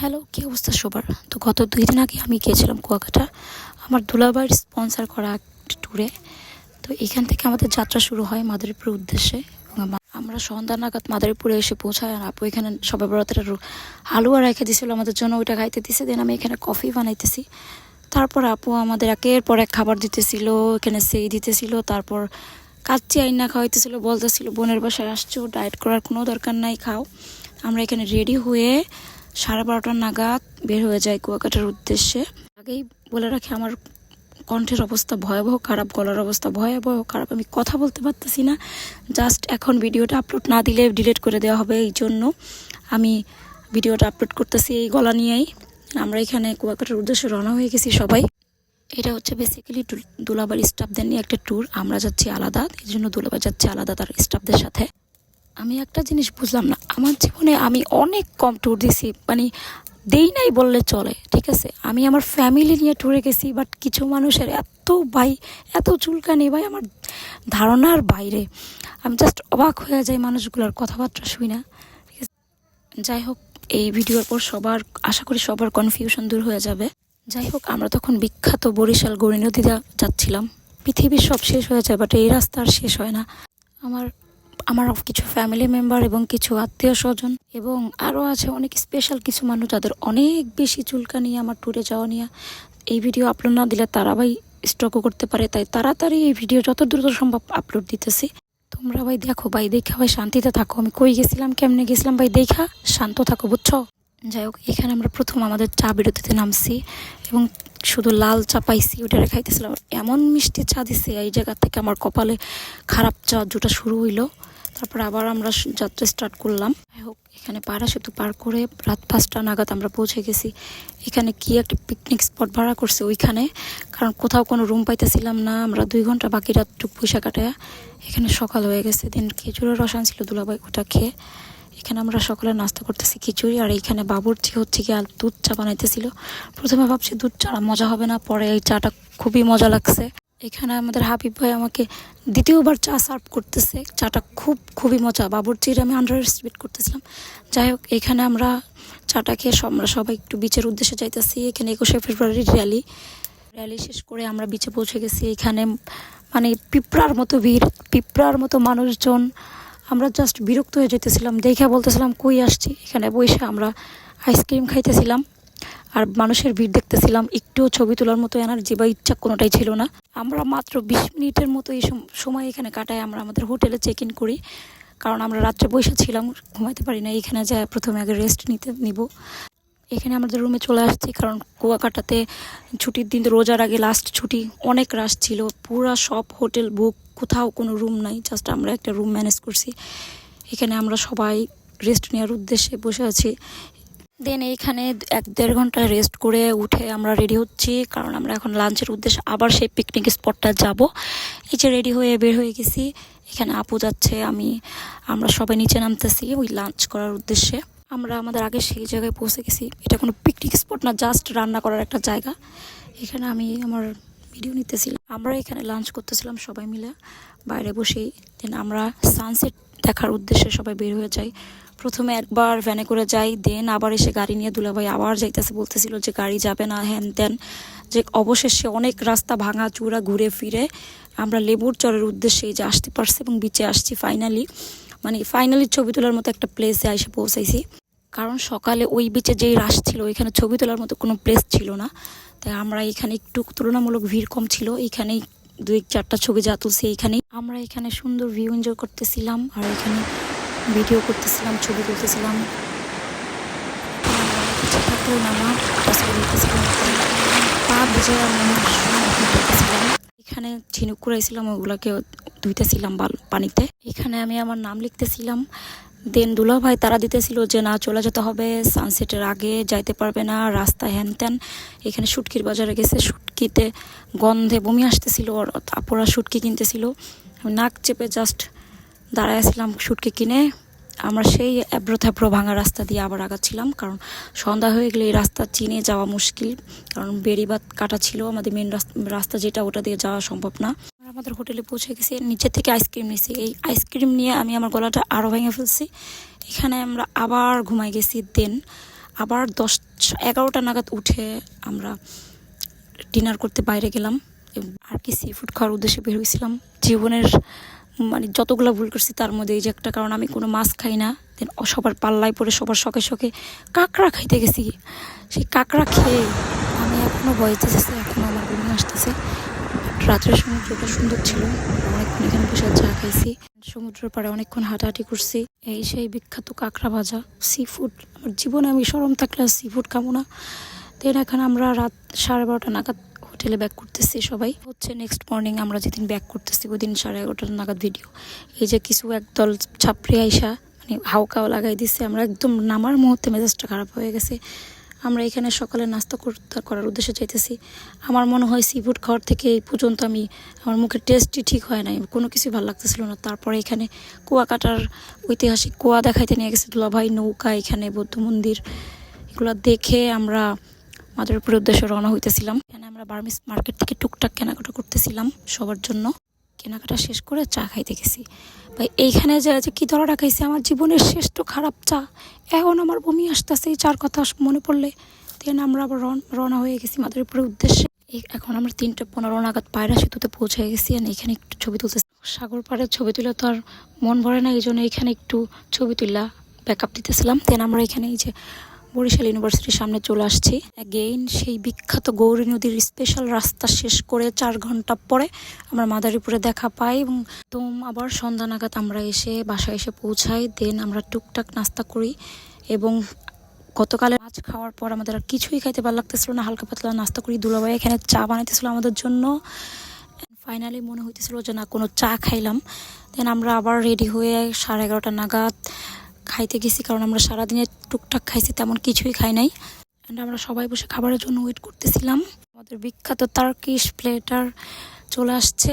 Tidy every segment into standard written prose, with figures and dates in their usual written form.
Hello, কী অবস্থা সবার? তো গত 2 দিন আগে আমি গিয়েছিলাম কুয়াকাটা আমার দুলাভাইয়ের স্পন্সর করা একটা ট্যুরে। তো এখান থেকে আমাদের যাত্রা শুরু হয় মাদারীপুর উদ্দেশ্যে এবং আমরা সন্ধ্যা নাগাদ মাদারীপুরে এসে পৌঁছাই। আর আপু এখানে সবাই বড়দের হালুয়া রেখে দিয়েছিল আমাদের জন্য, ওইটা খাইতে দিছে। দেন আমি এখানে কফি বানাইতেছি। তারপর আপু আমাদের একের পর এক খাবার দিতেছিল, এখানে সেই দিতেছিল। তারপর কাচ্চি আইনা খাওয়াইতেছিল, বলতেছিল বোনের বাসায় আসছো, ডায়েট করার কোনো দরকার নাই, খাও। আমরা এখানে রেডি হয়ে 12:30 নাগাদ বের হয়ে যায় কুয়াকাটার উদ্দেশ্যে। আগেই বলে রাখি, আমার কণ্ঠের অবস্থা ভয়াবহ খারাপ, গলার অবস্থা ভয়াবহ খারাপ, আমি কথা বলতে পারতেছি না। জাস্ট এখন ভিডিওটা আপলোড না দিলে ডিলিট করে দেওয়া হবে, এই জন্য আমি ভিডিওটা আপলোড করতেছি এই গলা নিয়েই। আমরা এখানে কুয়াকাটার উদ্দেশ্যে রওনা হয়ে গেছি সবাই। এটা হচ্ছে বেসিক্যালি দুলাভাই স্টাফদের নিয়ে একটা ট্যুর। আমরা যাচ্ছি আলাদা, এই জন্য দুলাভাই যাচ্ছে আলাদা তার স্টাফদের সাথে। আমি একটা জিনিস বুঝলাম না, আমার জীবনে আমি অনেক কম ট্যুর দিছি, মানে দেই নাই বললে চলে, ঠিক আছে। আমি আমার ফ্যামিলি নিয়ে ট্যুরে গেছি, বাট কিছু মানুষের এত চুলকানি ভাই, আমার ধারণার বাইরে। আমি জাস্ট অবাক হয়ে যাই মানুষগুলোর কথাবার্তা শুই না, ঠিক আছে। যাই হোক, এই ভিডিওর পর আশা করি সবার কনফিউশন দূর হয়ে যাবে। যাই হোক, আমরা তখন বিখ্যাত বরিশাল গৌরী নদীতে যাচ্ছিলাম। পৃথিবীর সব শেষ হয়ে যায়, বাট এই রাস্তা আর শেষ হয় না। আমার আমার কিছু ফ্যামিলি মেম্বার এবং কিছু আত্মীয় স্বজন এবং আরও আছে অনেক স্পেশাল কিছু মানুষ যাদের অনেক বেশি চুলকানি আমার ট্যুরে যাওয়া নিয়ে। এই ভিডিও আপলোড না দিলে তারা ভাই স্টকও করতে পারে, তাই তাড়াতাড়ি এই ভিডিও যত দ্রুত সম্ভব আপলোড দিতেছি। তোমরা ভাই দেখো, ভাই দেখা ভাই শান্তিতে থাকো। আমি কই গেছিলাম, কেমনে গেছিলাম, ভাই দেখা শান্ত থাকো, বুঝছো? যাই হোক, এখানে আমরা প্রথম আমাদের চা বিরতিতে নামছি এবং শুধু লাল চা পাইছি, ওটা খাইতেছিলাম। এমন মিষ্টি চা দিছে, এই জায়গা থেকে আমার কপালে খারাপ চা যেটা শুরু হইলো। তারপর আবার আমরা যাত্রা স্টার্ট করলাম। যাই হোক, এখানে পাড়া সেতু পার করে রাত 5টা নাগাদ আমরা পৌঁছে গেছি। এখানে কি একটা পিকনিক স্পট ভাড়া করছে ওইখানে, কারণ কোথাও কোনো রুম পাইতেছিলাম না। আমরা 2 ঘন্টা বাকি রাতটুক পয়সা কাটায় এখানে সকাল হয়ে গেছে। দিন খেজুরের রস আনছিল দুলাভাই, ওটা খেয়ে এখানে আমরা সকালে নাস্তা করতেছি খিচুড়ি। আর এইখানে বাবুর্চি হচ্ছে কি আর দুধ চা বানাইতেছিল। প্রথমে ভাবছি দুধ চা মজা হবে না, পরে এই চাটা খুবই মজা লাগছে। এখানে আমাদের হাবিব ভাই আমাকে দ্বিতীয়বার চা সার্ভ করতেছে, চাটা খুবই মজা। বাবুর্চির আমি আন্ডার এস্টিমেট করতেছিলাম। যাই হোক, এখানে আমরা চাটা খেয়ে আমরা সবাই একটু বিচের উদ্দেশ্যে যাইতেছি। এখানে 21শে ফেব্রুয়ারির র্যালি শেষ করে আমরা বিচে পৌঁছে গেছি। এখানে মানে পিঁপড়ার মতো ভিড়, পিঁপড়ার মতো মানুষজন। আমরা জাস্ট বিরক্ত হয়ে যেতেছিলাম, দেখে বলতেছিলাম কই আসছি। এখানে বসে আমরা আইসক্রিম খাইতেছিলাম আর মানুষের ভিড় দেখতেছিলাম। একটুও ছবি তোলার মতো এনার্জি বা ইচ্ছা কোনোটাই ছিল না। আমরা মাত্র 20 মিনিটের মতো এই সময় এখানে কাটাই। আমরা আমাদের হোটেলে চেক ইন করি, কারণ আমরা রাত্রে বসে ছিলাম, ঘুমাইতে পারি না। এখানে যায় প্রথমে আগে রেস্ট নিব। এখানে আমাদের রুমে চলে আসছি, কারণ কুয়াকাটাতে ছুটির দিন, রোজার আগে লাস্ট ছুটি, অনেক রাশ ছিল। পুরা সব হোটেল বুক, কোথাও কোনো রুম নাই, জাস্ট আমরা একটা রুম ম্যানেজ করছি। এখানে আমরা সবাই রেস্ট নেওয়ার উদ্দেশ্যে বসে আছি। দেন এইখানে 1-1.5 ঘন্টা রেস্ট করে উঠে আমরা রেডি হচ্ছি, কারণ আমরা এখন লাঞ্চের উদ্দেশ্যে আবার সেই পিকনিক স্পটটা যাব। এই যে রেডি হয়ে বের হয়ে গেছি। এখানে আপু যাচ্ছে, আমরা সবাই নিচে নামতেছি ওই লাঞ্চ করার উদ্দেশ্যে। আমরা আমাদের আগে সেই জায়গায় পৌঁছে গেছি। এটা কোনো পিকনিক স্পট না, জাস্ট রান্না করার একটা জায়গা। এখানে আমি আমার ভিডিও নিতেছিলাম। আমরা এখানে লাঞ্চ করতেছিলাম সবাই মিলে বাইরে বসেই। দেন আমরা সানসেট দেখার উদ্দেশ্যে সবাই বের হয়ে যাই। প্রথমে একবার ভ্যানে করে যাই, দেন আবার এসে গাড়ি নিয়ে দুলাভাই আবার যাইতেছে, বলতেছিল যে গাড়ি যাবে না, হ্যান ত্যান। যে অবশেষে অনেক রাস্তা ভাঙা চূড়া ঘুরে ফিরে আমরা লেবুর চরের উদ্দেশ্যে যে আসতে পারছি এবং বিচে আসছি ফাইনালি ছবি তোলার মতো একটা প্লেসে এসে পৌঁছাইছি। কারণ সকালে ওই বিচে যেই রাশ ছিল, এখানে ছবি তোলার মতো কোনো প্লেস ছিল না। তাই আমরা এখানে একটু তুলনামূলক ভিড় কম ছিল, এইখানেই 2-4টা ছবি যা তুলছি এইখানেই। আমরা এখানে সুন্দর ভিউ এনজয় করতেছিলাম আর এখানে ভিডিও করতেছিলাম, ছবি তুলতেছিলাম। এখানে ঝিনুক কুড়াইছিলাম, ওগুলাকে ধুইতেছিলাম পানিতে। এখানে আমি আমার নাম লিখতেছিলাম। দেন দুলাভাই তারা দিতেছিল যে না, চলে যেতে হবে, সানসেটের আগে যাইতে পারবে না, রাস্তা হ্যান ত্যান। এখানে শুটকির বাজারে গেছে, শুটকিতে গন্ধে বমি আসতেছিল, আপুরা শুটকি কিনতেছিল। নাক চেপে জাস্ট দাঁড়াইছিলাম শুটকি কিনে। আমরা সেই এবড়ো ভাঙা রাস্তা দিয়ে আবার আগাচ্ছিলাম, কারণ সন্ধ্যা হয়ে গেলে এই রাস্তা চিনে যাওয়া মুশকিল, কারণ বেড়িবাঁধ কাটা ছিল। আমাদের মেন রাস্তা যেটা, ওটা দিয়ে যাওয়া সম্ভব না। আমাদের হোটেলে পৌঁছে গেছি, নিচে থেকে আইসক্রিম নিয়েছি। এই আইসক্রিম নিয়ে আমি আমার গলাটা আরও ভেঙে ফেলছি। এখানে আমরা আবার ঘুমাই গেছি। দেন আবার 10-11টা নাগাদ উঠে আমরা ডিনার করতে বাইরে গেলাম। আর কি সি ফুড খাওয়ার উদ্দেশ্যে বের হয়েছিলাম। জীবনের মানে যতগুলো ভুল করছি তার মধ্যে এই যে একটা, কারণ আমি কোনো মাছ খাই না। দেন সবার পাল্লায় পরে সবার শখে শখে কাঁকড়া খাইতে গেছি। সেই কাঁকড়া খেয়ে আমি এখনও ভয় পেতেছি, এখনও আমার বমি আসতেছে। রাত্রের সমুদ্রটা সুন্দর ছিল, অনেকক্ষণ এখানে বসে চা খাইছি, সমুদ্রের পাড়ে অনেকক্ষণ হাঁটাহাঁটি করছি। এই সেই বিখ্যাত কাঁকড়া ভাজা সি ফুড। আমার জীবনে আমি শরম থাকলে সি ফুড খাবো না। দেন এখন আমরা রাত 12:30 নাগাদ হোটেলে ব্যাক করতেছি। সবাই হচ্ছে নেক্সট মর্নিং আমরা যেদিন ব্যাক করতেছি ওই দিন 11:30 নাগাদ ভিডিও। এই যে কিছু একদল ছাপড়ি আইসা মানে হাউকাও লাগাই দিচ্ছে। আমরা একদম নামার মুহূর্তে মেজাজটা খারাপ হয়ে গেছে। আমরা এখানে সকালে নাস্তা করার উদ্দেশ্যে চাইতেছি। আমার মনে হয় সি ফুড খাওয়ার থেকে এই পর্যন্ত আমার মুখের টেস্টই ঠিক হয় নাই, কোনো কিছুই ভালো লাগতেছিল না। তারপরে এখানে কুয়াকাটার ঐতিহাসিক কুয়া দেখাইতে নিয়ে গেছে দুলাভাই, নৌকা, এখানে বৌদ্ধ মন্দির, এগুলো দেখে আমরা মাদারীপুরের উদ্দেশ্যে রওনা হইতেছিলাম। এখানে আমরা বার্মিস মার্কেট থেকে টুকটাক কেনাকাটা করতেছিলাম সবার জন্য। কেনাকাটা শেষ করে চা খাইতে গেছি। ভাই এইখানে যে কী ধরাটা খাইছে, আমার জীবনের শ্রেষ্ঠ খারাপ চা। এখন আমার বমি আসতেছে এই চার কথা মনে পড়লে। দেন আমরা আবার রওনা হয়ে গেছি মাদারীপুরের উদ্দেশ্যে। এখন আমরা 3:15 নাগাদ পায়রা সেতুতে পৌঁছে গেছি। আর এখানে একটু ছবি তুলতেছি। সাগর পাড়ের ছবি তুলে তো আর মন ভরে না, এই জন্য এখানে একটু ছবি তুলা ব্যাকআপ দিতেছিলাম। দেন আমরা এখানে এই যে বরিশাল ইউনিভার্সিটির সামনে চলে আসছি। অ্যাগেইন সেই বিখ্যাত গৌরী নদীর স্পেশাল রাস্তা শেষ করে 4 ঘন্টা পরে আমরা মাদারীপুরে দেখা পাই। এবং আবার সন্ধ্যা নাগাদ আমরা বাসায় এসে পৌঁছাই। দেন আমরা টুকটাক নাস্তা করি। এবং গতকালে মাছ খাওয়ার পর আমাদের আর কিছুই খাইতে ভালো লাগতেছিল না, হালকা পাতলা নাস্তা করি। দুলাভাই এখানে চা বানাইতেছিল আমাদের জন্য। ফাইনালি মনে হইতেছিল যে না, কোনো চা খাইলাম। দেন আমরা আবার রেডি হয়ে 11:30 নাগাদ খাইতে গেছি, কারণ আমরা সারাদিনে টুকটাক খাইছি, তেমন কিছুই খাই নাই। অ্যান্ড আমরা সবাই বসে খাবারের জন্য ওয়েট করতেছিলাম। আমাদের বিখ্যাত টার্কিশ প্লেটার চলে আসছে।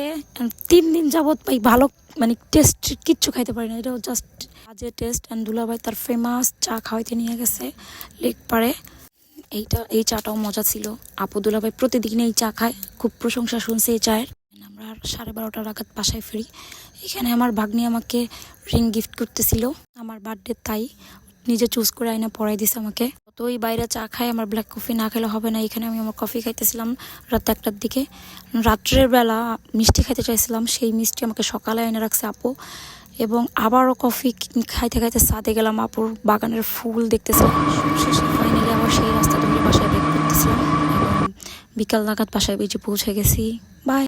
3 দিন যাবৎ ভালো মানে টেস্ট কিচ্ছু খাইতে পারি না, এটাও জাস্ট বাজে টেস্ট। অ্যান্ড দুলাভাই তার ফেমাস চা খাওয়াইতে নিয়ে গেছে লেক পাড়ে। এই চাটাও মজা ছিল। আপু দুলাভাই প্রতিদিন এই চা খায়, খুব প্রশংসা শুনছে এই চায়ের। আমরা 12:30 নাগাদ বাসায় ফিরি। এখানে আমার ভাগ্নি আমাকে রিং গিফট করতেছিল আমার বার্থডে, তাই নিজে চুজ করে আইনা পরাই দিছে আমাকে। যতই বাইরে চা খাই, আমার ব্ল্যাক কফি না খেলে হবে না। এখানে আমি আমার কফি খাইতেছিলাম রাত 1টার দিকে। রাত্রের বেলা মিষ্টি খাইতে চাইছিলাম, সেই মিষ্টি আমাকে সকালে এনে রাখছে আপু। এবং আবারও কফি খাইতে খাইতে ছাদে গেলাম, আপুর বাগানের ফুল দেখতেছিলাম। শেষে ফাইনালি আবার সেই রাস্তা ধরে বাসায় ব্যাক করতেছিলাম। এবং বিকাল নাগাদ বাসায় বেজে পৌঁছে গেছি। বাই।